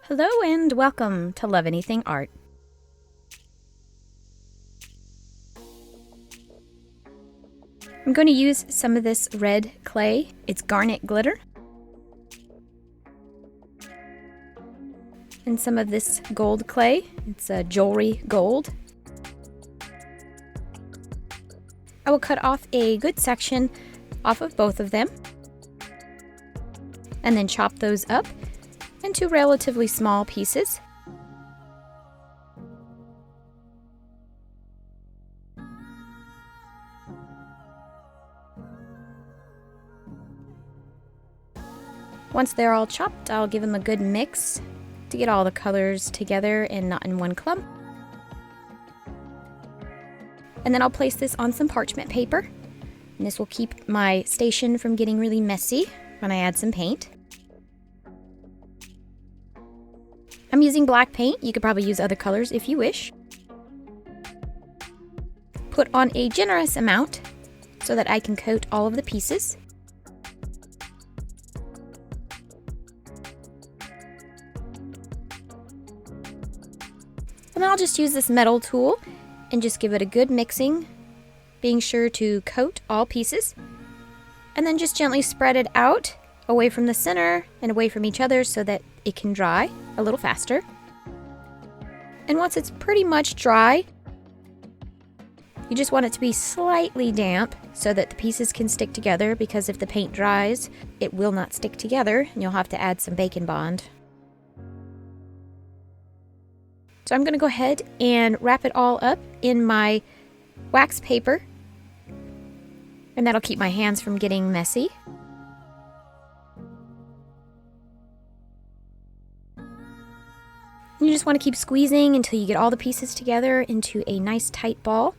Hello and welcome to Love Anything Art. I'm going to use some of this red clay. It's garnet glitter. And some of this gold clay. It's a jewelry gold. I will cut off a good section off of both of them and then chop those up into relatively small pieces. Once they're all chopped, I'll give them a good mix to get all the colors together and not in one clump. And then I'll place this on some parchment paper. And this will keep my station from getting really messy when I add some paint. I'm using black paint. You could probably use other colors if you wish. Put on a generous amount so that I can coat all of the pieces. And then I'll just use this metal tool and just give it a good mixing, being sure to coat all pieces. And then just gently spread it out away from the center and away from each other so that it can dry a little faster. And once it's pretty much dry, you just want it to be slightly damp so that the pieces can stick together, because if the paint dries, it will not stick together and you'll have to add some Bacon Bond. So I'm going to go ahead and wrap it all up in my wax paper, and that'll keep my hands from getting messy. You just want to keep squeezing until you get all the pieces together into a nice tight ball.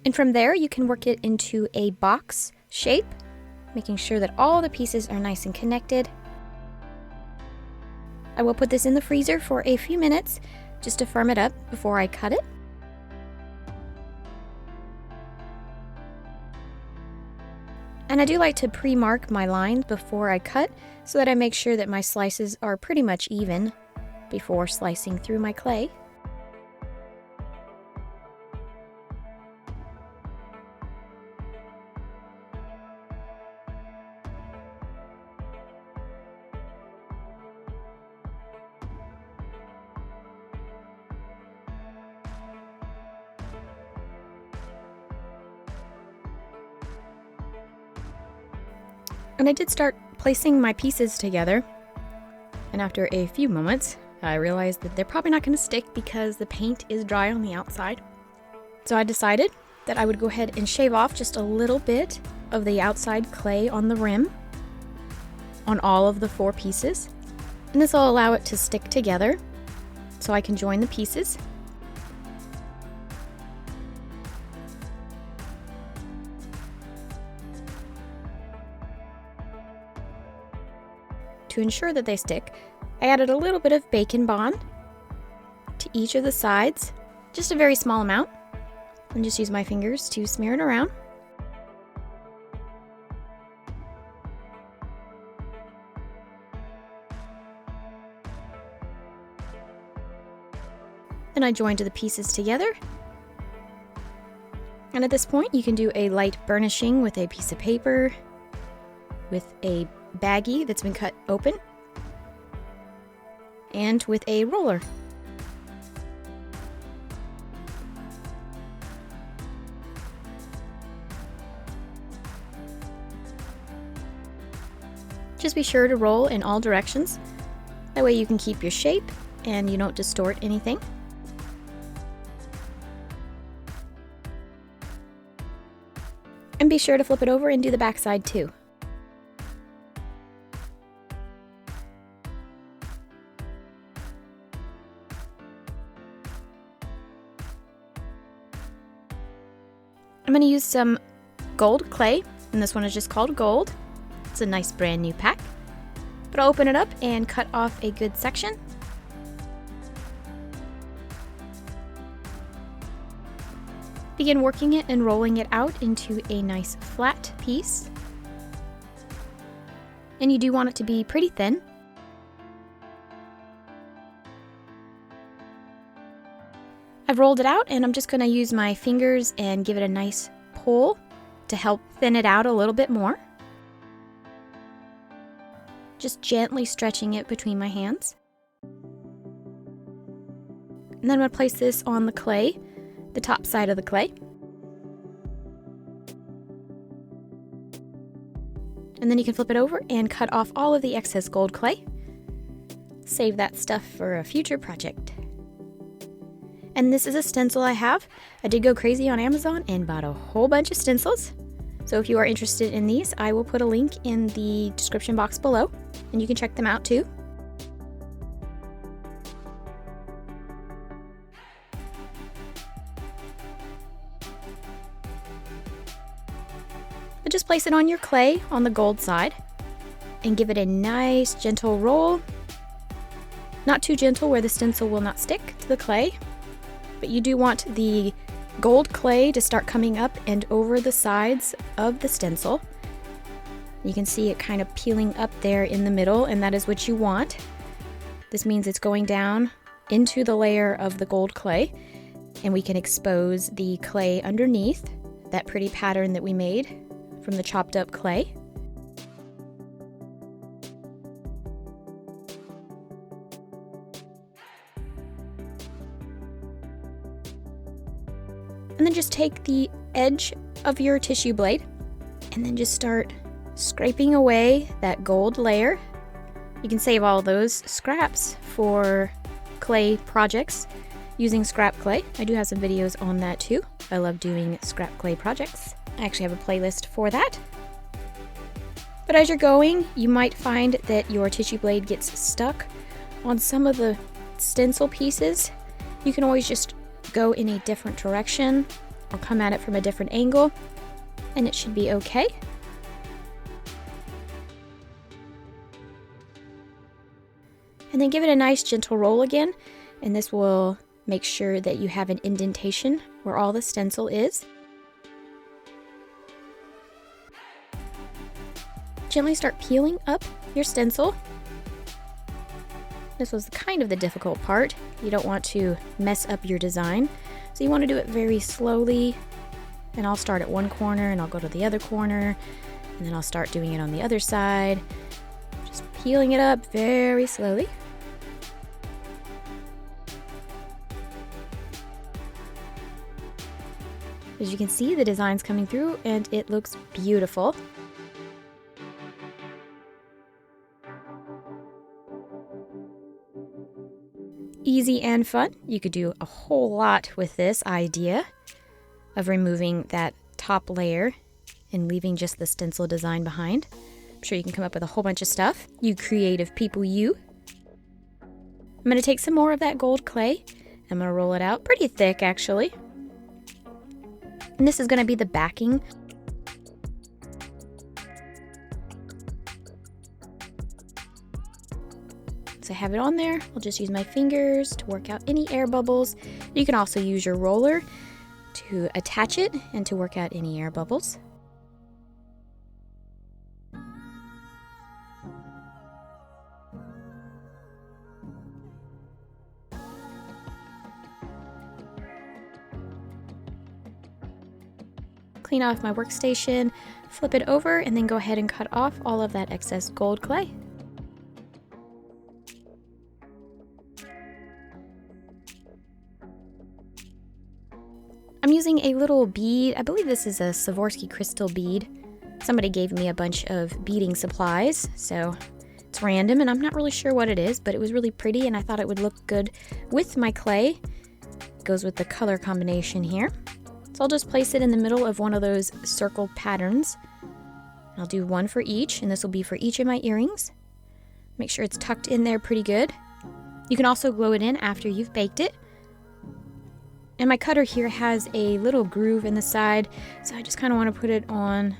And from there, you can work it into a box shape, making sure that all the pieces are nice and connected. I will put this in the freezer for a few minutes just to firm it up before I cut it. And I do like to pre-mark my lines before I cut so that I make sure that my slices are pretty much even before slicing through my clay. And I did start placing my pieces together, and after a few moments I realized that they're probably not going to stick because the paint is dry on the outside. So I decided that I would go ahead and shave off just a little bit of the outside clay on the rim on all of the 4 pieces, and this will allow it to stick together so I can join the pieces. To ensure that they stick, I added a little bit of Bacon Bond to each of the sides, just a very small amount, and just use my fingers to smear it around. Then I joined the pieces together, and at this point you can do a light burnishing with a piece of paper, with a baggie that's been cut open, and with a roller. Just be sure to roll in all directions. That way you can keep your shape and you don't distort anything. And be sure to flip it over and do the back side too. I'm going to use some gold clay, and this one is just called Gold. It's a nice brand new pack. But I'll open it up and cut off a good section. Begin working it and rolling it out into a nice flat piece. And you do want it to be pretty thin. I've rolled it out and I'm just going to use my fingers and give it a nice pull to help thin it out a little bit more. Just gently stretching it between my hands. And then I'm going to place this on the clay, the top side of the clay. And then you can flip it over and cut off all of the excess gold clay. Save that stuff for a future project. And this is a stencil I have. I did go crazy on Amazon and bought a whole bunch of stencils. So if you are interested in these, I will put a link in the description box below, and you can check them out too. But just place it on your clay on the gold side and give it a nice gentle roll. Not too gentle where the stencil will not stick to the clay, but you do want the gold clay to start coming up and over the sides of the stencil. You can see it kind of peeling up there in the middle, and that is what you want. This means it's going down into the layer of the gold clay, and we can expose the clay underneath, that pretty pattern that we made from the chopped up clay. And then just take the edge of your tissue blade and then just start scraping away that gold layer. You can save all those scraps for clay projects using scrap clay. I do have some videos on that too. I love doing scrap clay projects. I actually have a playlist for that. But as you're going, you might find that your tissue blade gets stuck on some of the stencil pieces. You can always just go in a different direction or come at it from a different angle, and it should be okay. And then give it a nice gentle roll again, and this will make sure that you have an indentation where all the stencil is. Gently start peeling up your stencil. This was kind of the difficult part. You don't want to mess up your design, so you want to do it very slowly. And I'll start at one corner and I'll go to the other corner, and then I'll start doing it on the other side. Just peeling it up very slowly. As you can see, the design's coming through and it looks beautiful. Easy and fun. You could do a whole lot with this idea of removing that top layer and leaving just the stencil design behind. I'm sure you can come up with a whole bunch of stuff. You creative people, you. I'm going to take some more of that gold clay. I'm going to roll it out pretty thick actually. And this is going to be the backing. So I have it on there. I'll just use my fingers to work out any air bubbles. You can also use your roller to attach it and to work out any air bubbles. Clean off my workstation, flip it over, and then go ahead and cut off all of that excess gold clay. I'm using a little bead. I believe this is a Swarovski crystal bead. Somebody gave me a bunch of beading supplies, so it's random and I'm not really sure what it is, but it was really pretty and I thought it would look good with my clay. It goes with the color combination here. So I'll just place it in the middle of one of those circle patterns. I'll do one for each, and this will be for each of my earrings. Make sure it's tucked in there pretty good. You can also glue it in after you've baked it. And my cutter here has a little groove in the side, so I just kind of want to put it on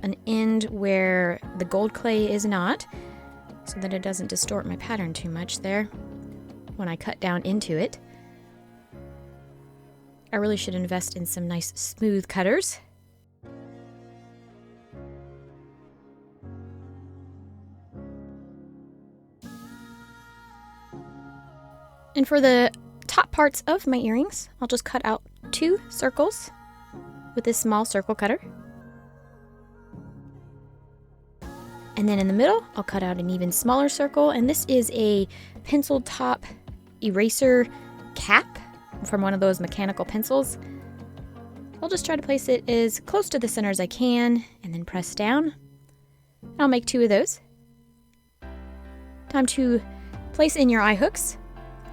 an end where the gold clay is not, so that it doesn't distort my pattern too much there when I cut down into it. I really should invest in some nice smooth cutters. And for the top parts of my earrings, I'll just cut out 2 circles with this small circle cutter. And then in the middle, I'll cut out an even smaller circle, and this is a pencil top eraser cap from one of those mechanical pencils. I'll just try to place it as close to the center as I can, and then press down. I'll make 2 of those. Time to place in your eye hooks.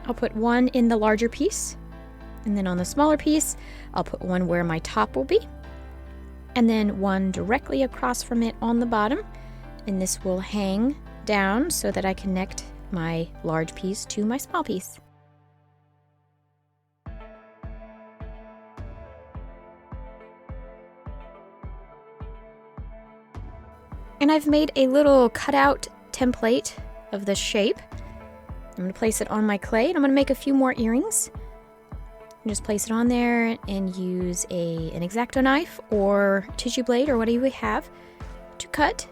I'll put one in the larger piece, and then on the smaller piece, I'll put one where my top will be, and then one directly across from it on the bottom. And this will hang down so that I connect my large piece to my small piece. And I've made a little cutout template of this shape. I'm going to place it on my clay, and I'm going to make a few more earrings. Just place it on there and use an X-Acto knife or tissue blade or whatever you have to cut.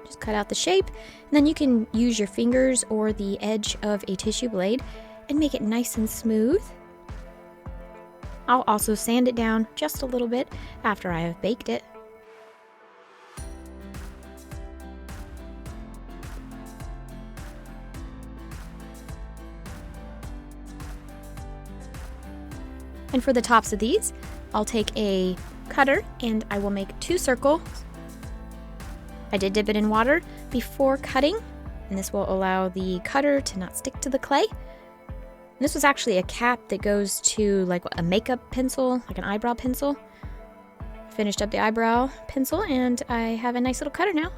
Just cut out the shape, and then you can use your fingers or the edge of a tissue blade and make it nice and smooth. I'll also sand it down just a little bit after I have baked it. And for the tops of these, I'll take a cutter and I will make 2 circles. I did dip it in water before cutting, and this will allow the cutter to not stick to the clay. And this was actually a cap that goes to like a makeup pencil, like an eyebrow pencil. Finished up the eyebrow pencil, and I have a nice little cutter now.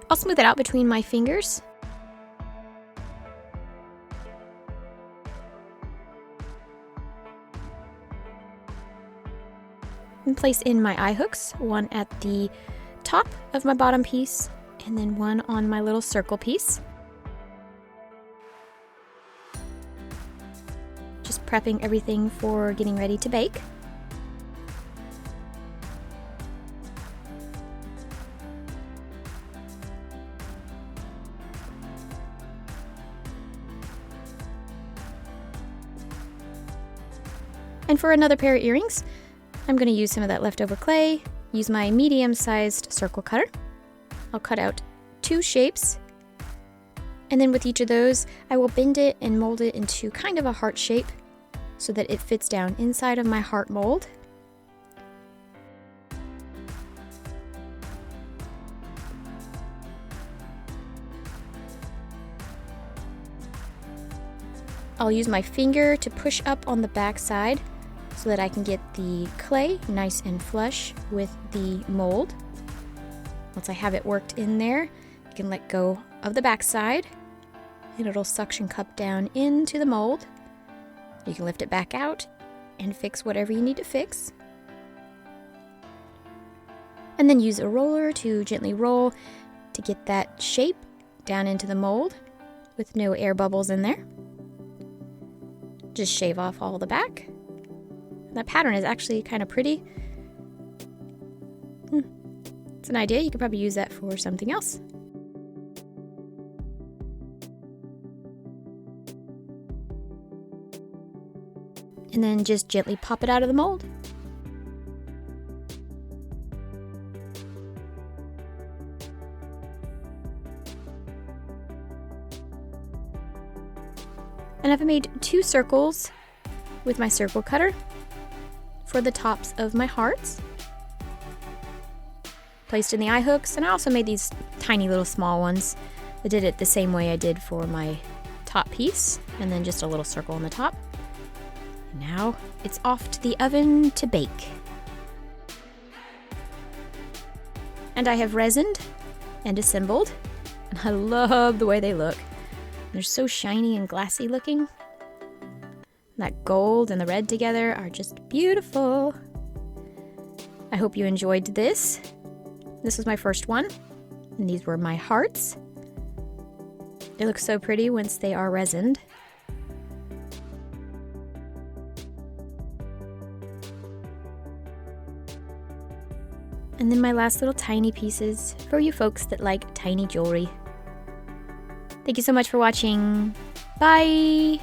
I'll smooth it out between my fingers. And place in my eye hooks, one at the top of my bottom piece and then one on my little circle piece. Just prepping everything for getting ready to bake. And for another pair of earrings, I'm going to use some of that leftover clay, use my medium-sized circle cutter. I'll cut out 2 shapes, and then with each of those, I will bend it and mold it into kind of a heart shape so that it fits down inside of my heart mold. I'll use my finger to push up on the back side so that I can get the clay nice and flush with the mold. Once I have it worked in there, you can let go of the back side and it'll suction cup down into the mold. You can lift it back out and fix whatever you need to fix. And then use a roller to gently roll to get that shape down into the mold with no air bubbles in there. Just shave off all the back. That pattern is actually kind of pretty. It's an idea. You could probably use that for something else. And then just gently pop it out of the mold. And I've made 2 circles with my circle cutter for the tops of my hearts. Placed in the eye hooks, and I also made these tiny little small ones. I did it the same way I did for my top piece, and then just a little circle on the top. Now it's off to the oven to bake. And I have resined and assembled, and I love the way they look. They're so shiny and glassy looking. That gold and the red together are just beautiful. I hope you enjoyed this. This was my first one, and these were my hearts. They look so pretty once they are resined. And then my last little tiny pieces for you folks that like tiny jewelry. Thank you so much for watching. Bye!